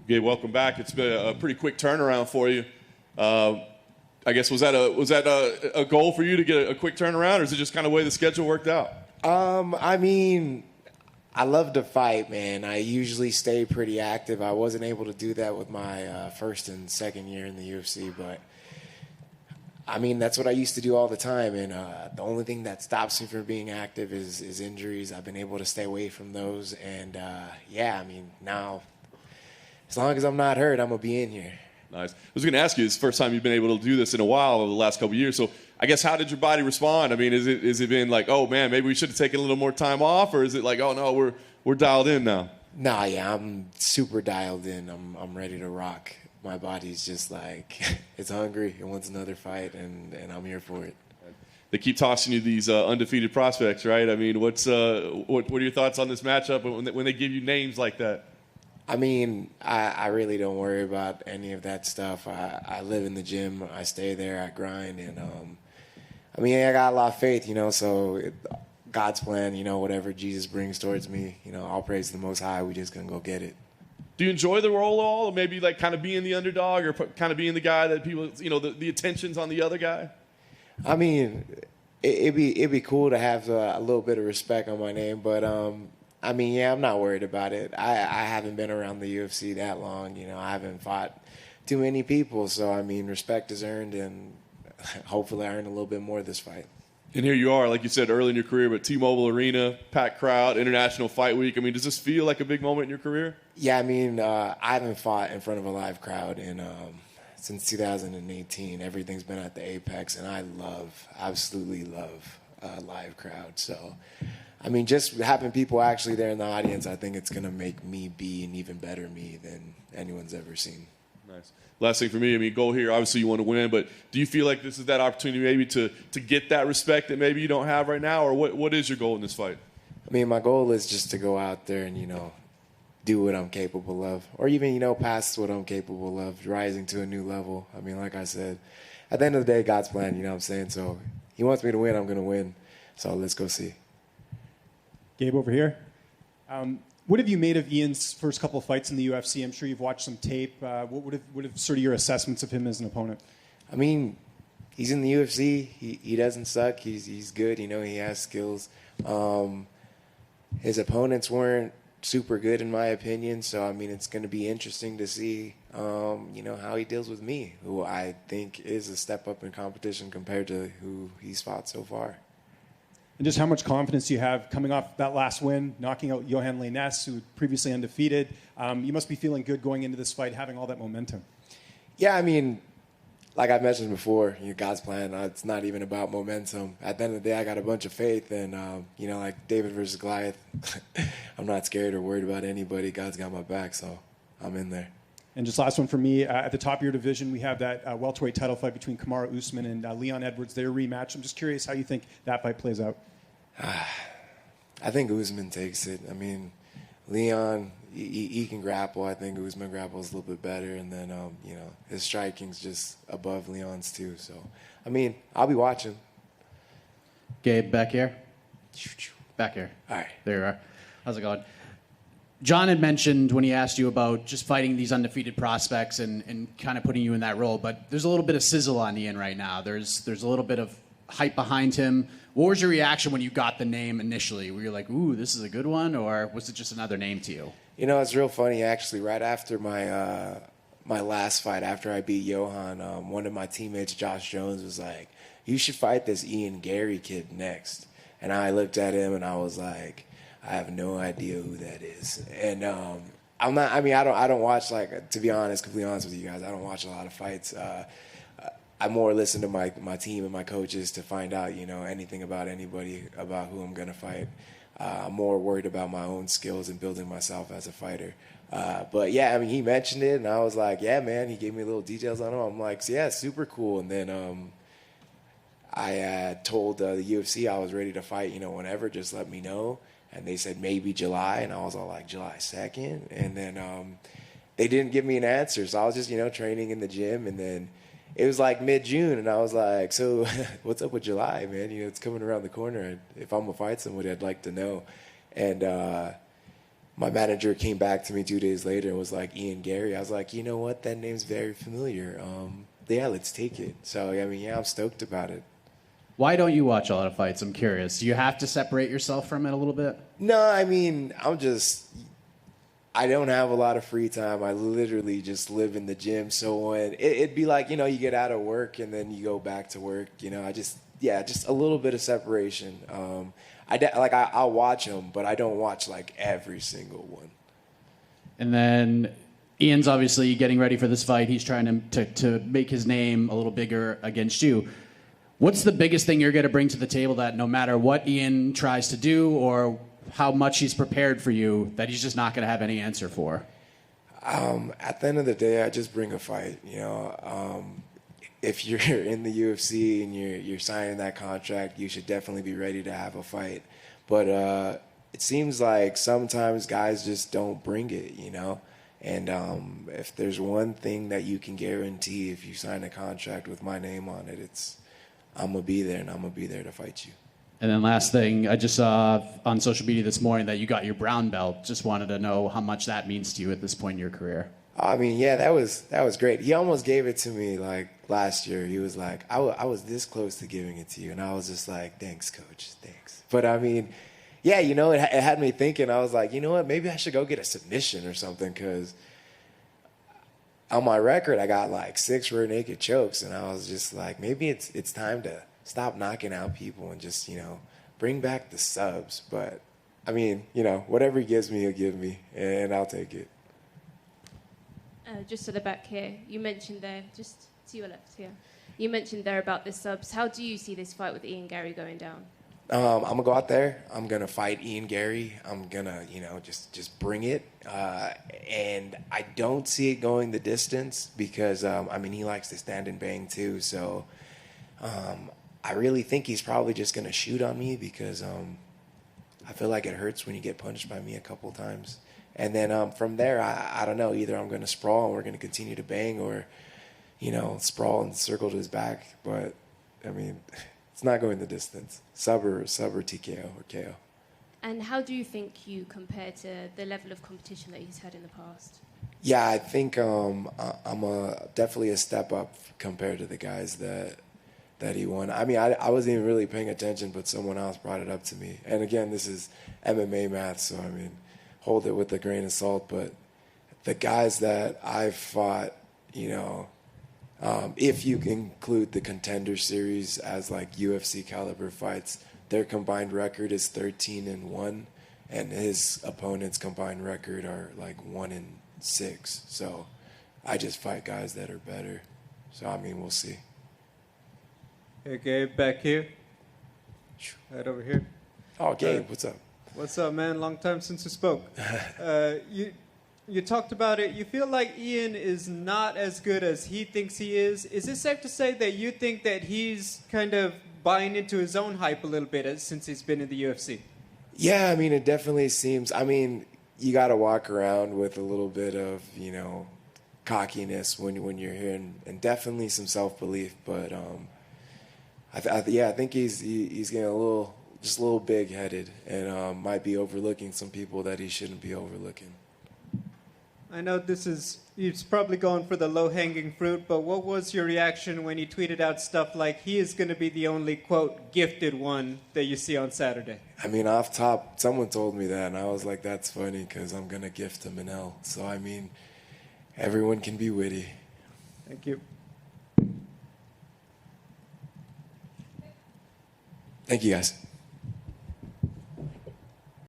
Gabe, welcome back. It's been a pretty quick turnaround for you. I guess was that a goal for you to get a quick turnaround, or is it just kind of the way the schedule worked out? I mean, I love to fight, man. I usually stay pretty active. I wasn't able to do that with my first and second year in the UFC, but I mean, that's what I used to do all the time. And the only thing that stops me from being active is injuries. I've been able to stay away from those. And yeah, I mean, now, as long as I'm not hurt, I'm going to be in here. Nice. I was going to ask you, it's the first time you've been able to do this in a while over the last couple of years. So I guess how did your body respond? I mean, is it been like, oh, man, maybe we should have taken a little more time off? Or is it like, oh, no, we're dialed in now? Nah, yeah, I'm super dialed in. I'm ready to rock. My body's just like, it's hungry. It wants another fight, and I'm here for it. They keep tossing you these undefeated prospects, right? I mean, what are your thoughts on this matchup when they give you names like that? I mean, I really don't worry about any of that stuff. I live in the gym. I stay there. I grind. And, I mean, I got a lot of faith, so God's plan, whatever Jesus brings towards me, all praise the Most High. We just going to go get it. Do you enjoy the role at all? Or maybe like kind of being the underdog or kind of being the guy that people, the attention's on the other guy? I mean, it'd be cool to have a little bit of respect on my name, but I mean, yeah, I'm not worried about it. I haven't been around the UFC that long. I haven't fought too many people. So, I mean, respect is earned, and hopefully I earn a little bit more this fight. And here you are, like you said, early in your career, but T-Mobile Arena, packed crowd, International Fight Week. I mean, does this feel like a big moment in your career? Yeah, I mean, I haven't fought in front of a live crowd since 2018. Everything's been at the Apex, and I absolutely love a live crowd. So, I mean, just having people actually there in the audience, I think it's going to make me be an even better me than anyone's ever seen. Nice. Last thing for me, I mean, goal here, obviously you want to win, but do you feel like this is that opportunity maybe to get that respect that maybe you don't have right now, or what is your goal in this fight? I mean, my goal is just to go out there and, do what I'm capable of, or even, past what I'm capable of, rising to a new level. I mean, like I said, at the end of the day, God's plan, you know what I'm saying? So he wants me to win, I'm going to win. So let's go see. Gabe over here. What have you made of Ian's first couple of fights in the UFC? I'm sure you've watched some tape. What would have sort of your assessments of him as an opponent? I mean, he's in the UFC. He doesn't suck. He's good. He has skills. His opponents weren't super good in my opinion. So, I mean, it's going to be interesting to see, how he deals with me, who I think is a step up in competition compared to who he's fought so far. And just how much confidence do you have coming off that last win, knocking out Johan Leines, who previously undefeated? You must be feeling good going into this fight, having all that momentum. Yeah, I mean, like I mentioned before, God's plan, it's not even about momentum. At the end of the day, I got a bunch of faith, and, like David versus Goliath, I'm not scared or worried about anybody. God's got my back, so I'm in there. And just last one for me, at the top of your division, we have that welterweight title fight between Kamaru Usman and Leon Edwards, their rematch. I'm just curious how you think that fight plays out. I think Usman takes it. I mean, Leon, he can grapple. I think Usman grapples a little bit better. And then, his striking's just above Leon's too. So, I mean, I'll be watching. Gabe, back here. Back here. All right. There you are. How's it going? John had mentioned when he asked you about just fighting these undefeated prospects and kind of putting you in that role, but there's a little bit of sizzle on Ian right now. There's a little bit of hype behind him. What was your reaction when you got the name initially? Were you like, ooh, this is a good one, or was it just another name to you? It's real funny, actually. Right after my last fight, after I beat Johan, one of my teammates, Josh Jones, was like, you should fight this Ian Gary kid next. And I looked at him, and I was like, I have no idea who that is. And I don't watch, to be honest, completely honest with you guys, I don't watch a lot of fights. I more listen to my team and my coaches to find out, anything about anybody, about who I'm going to fight. I'm more worried about my own skills and building myself as a fighter. But, yeah, I mean, he mentioned it, and I was like, yeah, man. He gave me little details on him. I'm like, yeah, super cool. And then I told the UFC I was ready to fight, whenever, just let me know. And they said maybe July, and I was all like, July 2nd? And then they didn't give me an answer. So I was just, training in the gym, and then it was like mid-June, and I was like, so what's up with July, man? It's coming around the corner. And if I'm going to fight somebody, I'd like to know. And my manager came back to me 2 days later and was like, Ian Gary. I was like, you know what? That name's very familiar. Yeah, let's take it. So, I mean, yeah, I'm stoked about it. Why don't you watch a lot of fights? I'm curious. Do you have to separate yourself from it a little bit? No, I mean, I don't have a lot of free time. I literally just live in the gym. So when it'd be like, you know, you get out of work and then you go back to work, you know, just a little bit of separation. I'll watch them, but I don't watch like every single one. And then Ian's obviously getting ready for this fight. He's trying to make his name a little bigger against you. What's the biggest thing you're going to bring to the table that no matter what Ian tries to do or how much he's prepared for you, that he's just not going to have any answer for? At the end of the day, I just bring a fight. You know, if you're in the UFC and you're signing that contract, you should definitely be ready to have a fight. But it seems like sometimes guys just don't bring it, you know. And if there's one thing that you can guarantee if you sign a contract with my name on it, it's I'm going to be there, and I'm going to be there to fight you. And then last thing, I just saw on social media this morning that you got your brown belt. Just wanted to know how much that means to you at this point in your career. I mean, yeah, that was great. He almost gave it to me like last year. He was like, I was this close to giving it to you. And I was just like, thanks, coach, thanks. But I mean, yeah, you know, it had me thinking. I was like, you know what, maybe I should go get a submission or something, because on my record, I got like 6 rear naked chokes, and I was just like, maybe it's time to stop knocking out people and just, you know, bring back the subs. But I mean, you know, whatever he gives me, he'll give me, and I'll take it. Just to the back here, you mentioned there, just to your left here, you mentioned there about the subs. How do you see this fight with Ian Gary going down? I'm going to go out there. I'm going to fight Ian Gary. I'm going to, you know, just bring it. And I don't see it going the distance because, I mean, he likes to stand and bang too. So I really think he's probably just going to shoot on me because I feel like it hurts when you get punched by me a couple times. And then from there, I don't know. Either I'm going to sprawl and we're going to continue to bang, or, you know, sprawl and circle to his back. But, I mean, it's not going the distance. Sub or TKO or KO. And how do you think you compare to the level of competition that he's had in the past? Yeah, I think I'm definitely a step up compared to the guys that he won. I mean, I wasn't even really paying attention, but someone else brought it up to me. And again, this is MMA math, so I mean, hold it with a grain of salt. But the guys that I've fought, you know, if you include the Contender Series as like UFC caliber fights, their combined record is 13-1, and his opponent's combined record are like 1-6. So I just fight guys that are better. So I mean, we'll see. Hey, Gabe, back here. Right over here. Oh, Gabe, what's up? What's up, man? Long time since we spoke. You talked about it. You feel like Ian is not as good as he thinks he is. Is it safe to say that you think that he's kind of buying into his own hype a little bit since he's been in the UFC? Yeah, I mean, it definitely seems. I mean, you got to walk around with a little bit of, you know, cockiness when you're here, and definitely some self-belief. But I think he's getting a little big-headed, and might be overlooking some people that he shouldn't be overlooking. I know he's probably going for the low-hanging fruit, but what was your reaction when he tweeted out stuff like he is going to be the only, quote, gifted one that you see on Saturday? I mean, off top, someone told me that, and I was like, that's funny because I'm going to gift him an L. So, I mean, everyone can be witty. Thank you. Thank you, guys.